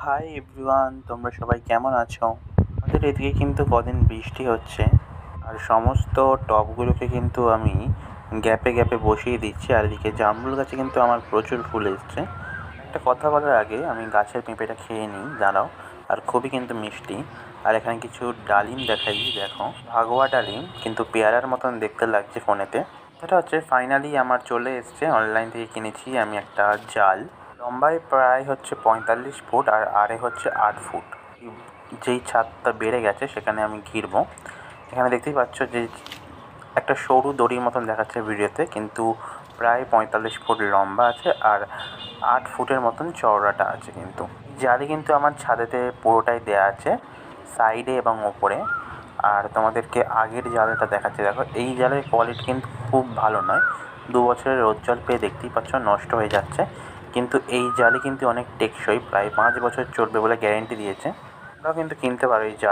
Hi everyone, তোমরা সবাই কেমন আছো? আমাদের এদিকে কিন্তু কদিন বৃষ্টি হচ্ছে, আর সমস্ত টবগুলোকে কিন্তু আমি গ্যাপে গ্যাপে বসিয়ে দিচ্ছি। আর এদিকে জামরুল গাছে কিন্তু আমার প্রচুর ফুল এসছে। একটা কথা বলার আগে আমি গাছের পেঁপেটা খেয়ে নিই, দাঁড়াও। আর খুবই কিন্তু মিষ্টি। আর এখানে কিছু ডালিম দেখাই, দেখো ভাগোয়া ডালিম, কিন্তু পেয়ারার মতন দেখতে লাগছে ফোনেতে। এটা হচ্ছে ফাইনালি আমার চলে এসছে, অনলাইন থেকে কিনেছি আমি একটা জাল। লম্বায় প্রায় হচ্ছে 45 ফুট আর আড়ে হচ্ছে 8 ফুট। যেই ছাদটা বেড়ে গেছে সেখানে আমি ঘিরবো। এখানে দেখতেই পাচ্ছ যে একটা সরু দড়ির মতন দেখাচ্ছে ভিডিওতে, কিন্তু প্রায় 45 ফুট লম্বা আছে আর 8 ফুটের মতন চওড়াটা আছে। কিন্তু জালি কিন্তু আমার ছাদেতে পুরোটাই দেয়া আছে, সাইডে এবং ওপরে। আর তোমাদেরকে আগের জালটা দেখাচ্ছে, দেখো এই জালের কোয়ালিটি কিন্তু খুব ভালো নয়। 2 বছরের রোদ জল পেয়ে দেখতেই পাচ্ছ নষ্ট হয়ে যাচ্ছে, কিন্তু এই জালি কিন্তু অনেক টেকসই, প্রায় 5 বছর চলবে বলে গ্যারেন্টি দিয়েছে। তোমরাও কিন্তু কিনতে পারো এই জাল।